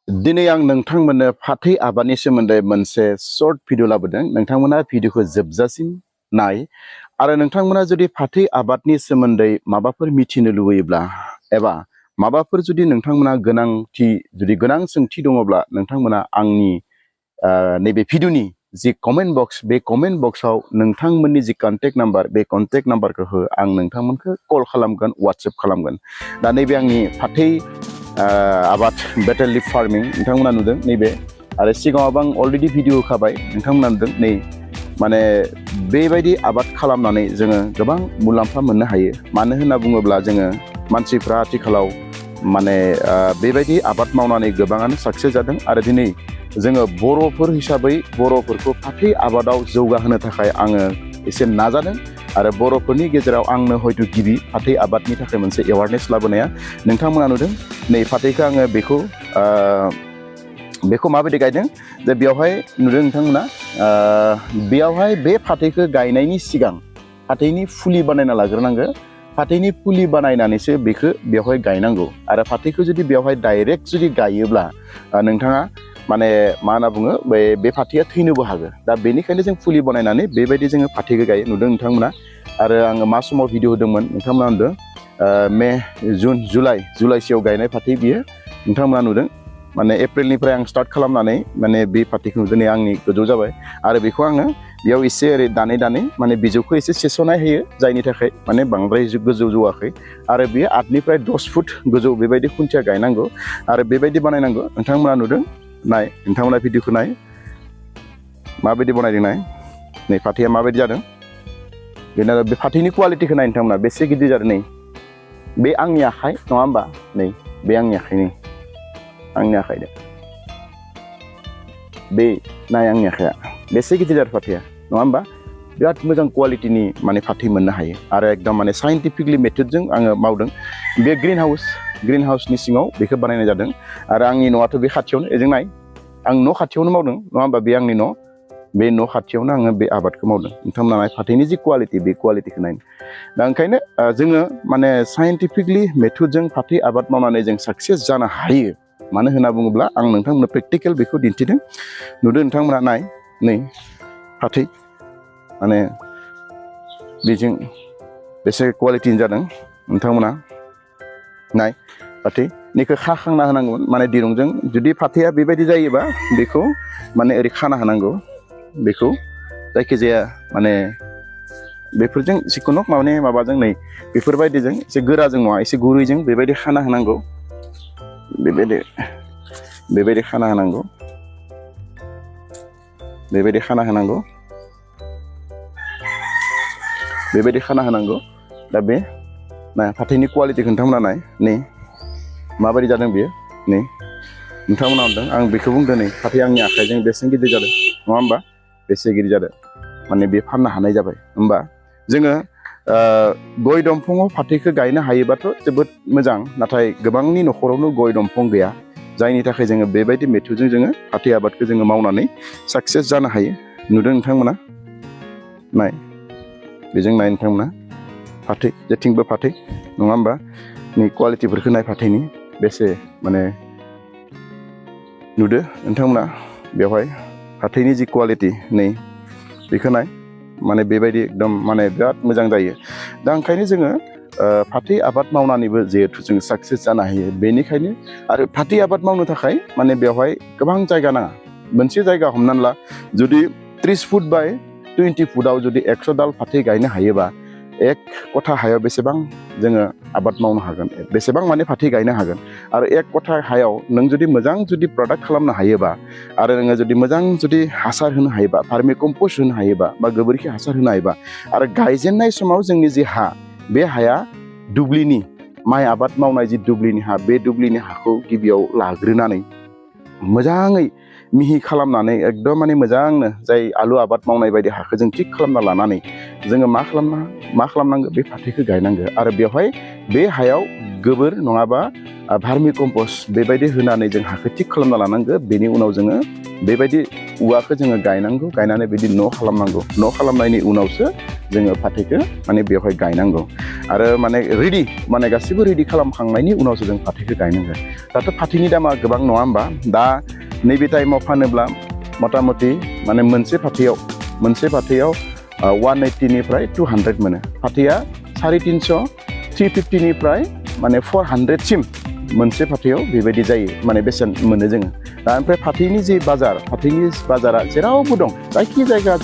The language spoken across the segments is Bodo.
दिनै आं नोंथांमोननो फाथै आबादनि सोमोन्दै मोनसे शर्ट भिडिअ लाबोदों। नोंथांमोना भिडिअखौ जोबजासिम नाय आरो नोंथांमोना जुदि फाथै आबादनि सोमोन्दै माबाफोर मिथिनो लुबैयोब्ला एबा माबाफोर जुदि नोंथांमोना गोनां सोंथि दङब्ला नोंथांमोना आंनि नैबे भिडिअनि जि कमेन्ट बक्स बे कमेन्ट बक्सआव नोंथांमोननि जि कन्टेक्ट नाम्बार बे कन्टेक्ट नाम्बारखौ हो आं नोंथांमोनखौ कल खालामगोन वाट्सएप खालामगोन। दा नैबे आंनि फाथै आबाद बेटेल लिफ फार्मिं नोंथांमोना नुदों नैबे आरो सिगाङावबो आं अलरेडि भिडिअ होखाबाय नोंथांमोना नुदों नै माने बेबायदि आबाद खालामनानै जोङो गोबां मुलाम्फा मोननो हायो। मानो होनना बुङोब्ला जोङो मानसिफ्रा आथिखालाव माने बेबायदि आबाद मावनानै गोबाङानो साक्सेस जादों आरो दिनै जोङो बर'फोर हिसाबै बर'फोरखौ फाथै आबादाव जौगाहोनो थाखाय आङो एसे नाजादों आरो बर'फोरनि गेजेराव आंनो हयतो गिबि फाथै आबादनि थाखाय मोनसे एवारनेस लाबोनाया नोंथांमोना नुदों नै फाथैखौ आङो बेखौ माबायदि गायदों जे बेवहाय नुदों नोंथांमोना बेयावहाय बे फाथैखौ गायनायनि सिगां फाथैनि फुलि बानायना लाग्रोनांगौ। फाथैनि फुलि बानायनानैसो बेखौ बेवहाय गायनांगौ आरो फाथैखौ जुदि बेवहाय डाइरेक्ट जुदि गायोब्ला नोंथाङा माने मा होनना बुङो बे फाथैया थैनोबो हागौ। दा बेनिखायनो जों फुलि बानायनानै बेबायदि जोङो फाथैखौ गायो नुदों नोंथांमोना। आरो आङो मा समाव भिडिअ होदोंमोन नोंथांमोना नुदों मे जुन जुलाइसोआव गायनाय फाथै बियो नोंथांमोना नुदों। माने एप्रिलनिफ्राय आं स्टार्ट खालामनानै माने बे फाथैखौ दिनै आंनि गोजौ जाबाय आरो बेखौ आङो बेयाव एसे ओरै दानै माने बिजौखौ एसे सेस'नाय होयो जायनि थाखाय माने बांद्राय गोजौ जौआखै आरो बेयो 8 निफ्राय 10 फुट गोजौ बेबायदि खुन्थिया गायनांगौ आरो बेबायदि बानायनांगौ। नोंथांमोना नुदों नाय नोंथांमोना भिडिअखौ नाय माबायदि बनायदों नाय नै फाथैया माबायदि जादों बेनो बे फाथैनि क्वालिटिखौ नाय नोंथांमोना बेसे गिदिर जादों नै बे आंनि आखाइ नङा होमबा नै बे आंनि आखाइ नै आंनि आखाइजों बे नाय आंनि आखाइया बेसे गिदिर जादों फाथैया नङा होमबा बिराद मोजां क्वालिटिनि माने फाथै मोननो हायो आरो एकदम माने साइन्टिफिकलि मेथडजों आङो मावदों। बे ग्रिन हाउसनि सिङाव बेखौ बानायनाय जादों आरो आंनि न'आथ' बे खाथियावनो एजों नाय आं न' खाथियावनो मावदों नङा होमबा बे आंनि न' बे न' खाथियावनो आङो बे आबादखौ मावदों। नोंथांमोना फाथैनि जि क्वालिटि बे क्वालिटिखौ नायनो दा ओंखायनो जोङो माने साइन्टिफिकलि मेथडजों फाथै आबाद मावनानै जों साक्सेस जानो हायो। मानो होनना बुङोब्ला आं नोंथांमोननो प्रेक्टिकेल बेखौ दिन्थिदों नुदों नोंथांमोना नाय नै फाथै माने बेजों बेसे क्वालिटिनि जादों नोंथांमोना नाय फाथैनिखौ खाखांना होनांगौमोन माने दिरुंजों जुदि फाथैया बेबायदि जायोबा बेखौ माने ओरै खाना होनांगौ बेखौ जायखिजाया माने बेफोरजों जिखुनु माबाजों नै बेफोरबायदिजों एसे गोराजों नङा एसे गुरैजों बेबायदि खाना होनांगौ बेबायदि खाना होनांगौ बेबायदि खाना होनांगौ दा बे नाय फाथैनि क्वालिटिखौ नोंथांमोना नाय नै माबायदि जादों बेयो नै नोंथांमोना नुदों आं बेखौ बुंदों नै फाथै आंनि आखाइजों बेसे गिदिर जादों नङा होमबा बेसे गिदिर जादों माने बे फाननो हानाय जाबाय होमबा जोङो गय दंफाङाव फाथैखौ गायनो हायोबाथ' जोबोद मोजां नाथाय गोबांनि न'खरावनो गय दंफां गैया जायनि थाखाय जोङो बेबायदि मेथडजों जोङो फाथै आबादखौ जोङो मावनानै साक्सेस जानो हायो। नुदों नोंथांमोना नाय बेजों नाय नोंथांमोना फाथै जेथिंबो फाथै नङा होमबा नै क्वालिटिफोरखौ नाय फाथैनि बेसे माने नुदो नोंथांमोना बेवहाय फाथैनि जि क्वालिटि नै बेखौ नाय माने बेबायदि एकदम माने बिराद मोजां जायो। दा ओंखायनो जोङो फाथै आबाद मावनानैबो जिहेथु जों साक्सेस जानो हायो बेनिखायनो आरो फाथै आबाद मावनो थाखाय माने बेवहाय गोबां जायगा नाङा मोनसे जायगा हमनानै ला जुदि 30 फुट बाय 20 फुटाव जुदि 100 दाल फाथै गायनो हायोबा 1 कथा हायाव बेसेबां जोङो आबाद मावनो हागोन बेसेबां माने फाथै गायनो हागोन आरो 1 कथा हायाव नों जुदि मोजां जुदि प्रडाक्ट खालामनो हायोबा आरो नोङो जुदि मोजां जुदि हासार होनो हायोबा फार्मि कम्पस्ट होनो हायोबा बा गोबोरखि हासार होनो हायोबा आरो गायजेननाय समाव जोंनि जि हा बे हाया दुब्लिनि माइ आबाद मावनाय जि दुब्लिनि हा बे दुब्लिनि हाखौ गिबियाव लाग्रोनानै मोजाङै मिहि खालामनानै एकदम माने मोजांनो जाय आलु आबाद मावनाय बायदि हाखौ जों थिग खालामना लानानै जोङो मा खालामनांगौ बे फाथैखौ गायनांगौ आरो बेवहाय बे हायाव गोबोर नङाबा भार्मि कम्पस्ट बेबायदि होनानै जों हाखौ थिग खालामना लानांगौ। बेनि उनाव जोङो बेबायदि औवाखौ जोङो गायनांगौ गायनानै बिदि न' खालामनांगौ न' खालामनायनि उनावसो जोङो फाथैखौ माने बेवहाय गायनांगौ आरो माने रेडि माने गासिबो रेडि खालामखांनायनि उनावसो जों फाथैखौ गायनांगोन दाथ' फाथैनि दामा गोबां नङा होमबा दा नैबे टाइमाव फानोब्ला मथा मथि माने मोनसे फाथैयाव 180निफ्राय 200 मोनो फाथैया 350 350निफ्राय माने 400सिम मोनसे फाथैयाव बेबायदि जायो माने बेसेन मोनो जोङो दा ओमफ्राय फाथैनि जि फाथैनि बाजारा जेरावबो दं जायखिजाया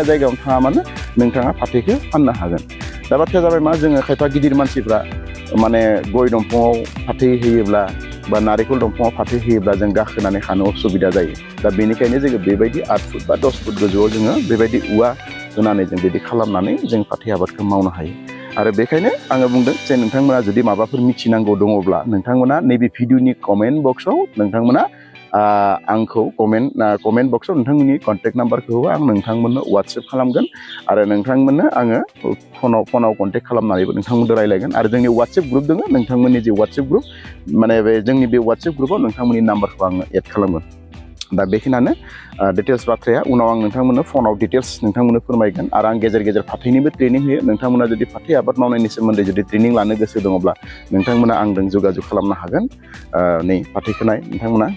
जायगायावनो थाङा मानो नोंथाङा फाथैखौ फाननो हागोन दा बाथ्राया जाबाय मा जोङो खायफा गिदिर मानसिफ्रा माने गय दंफाङाव फाथै होयोब्ला बा नारेंखल दंफाङाव फाथै होयोब्ला जों गाखोनानै खानो असुबिदा जायो दा बेनिखायनो जोङो बेबायदि 8 फुट बा 10 फुट गोजौआव जोङो बेबायदि औवा होनानै जों बिदि खालामनानै जों फाथै आबादखौ मावनो हायो आरो बेखायनो आङो बुंदों जे नोंथांमोना जुदि माबाफोर मिथिनांगौ दङब्ला नोंथांमोना नैबे भिडिअनि कमेन्ट बक्सआव नोंथांमोना आंखौ कमेन्ट बक्सआव नोंथांमोननि कन्टेक्ट नाम्बारखौ आं नोंथांमोननो वाट्सएप खालामगोन आरो नोंथांमोननो आङो फनाव कन्टेक्ट खालामनानैबो नोंथांमोनजों रायलायगोन आरो जोंनि वाट्सएप ग्रुप दङ नोंथांमोननि जे वाट्सएप ग्रुप माने जोंनि बे वाट्सएप ग्रुपआव नोंथांमोननि नाम्बारखौ आङो एड खालामगोन दा बेखिनियानो डिटेल्स बाथ्राया उनाव आं नोंथांमोननो फनाव डिटेल्स नोंथांमोननो फोरमायगोन आरो आं गेजेर गेजेर फाथैनिबो ट्रेनिं होयो नोंथांमोना जुदि फाथै आबाद मावनायनि सोमोन्दै जुदि ट्रेनिं लानो गोसो दङब्ला नोंथांमोना आंजों जगाजग खालामनो हागोन नै फाथैखौ नाय नोंथांमोना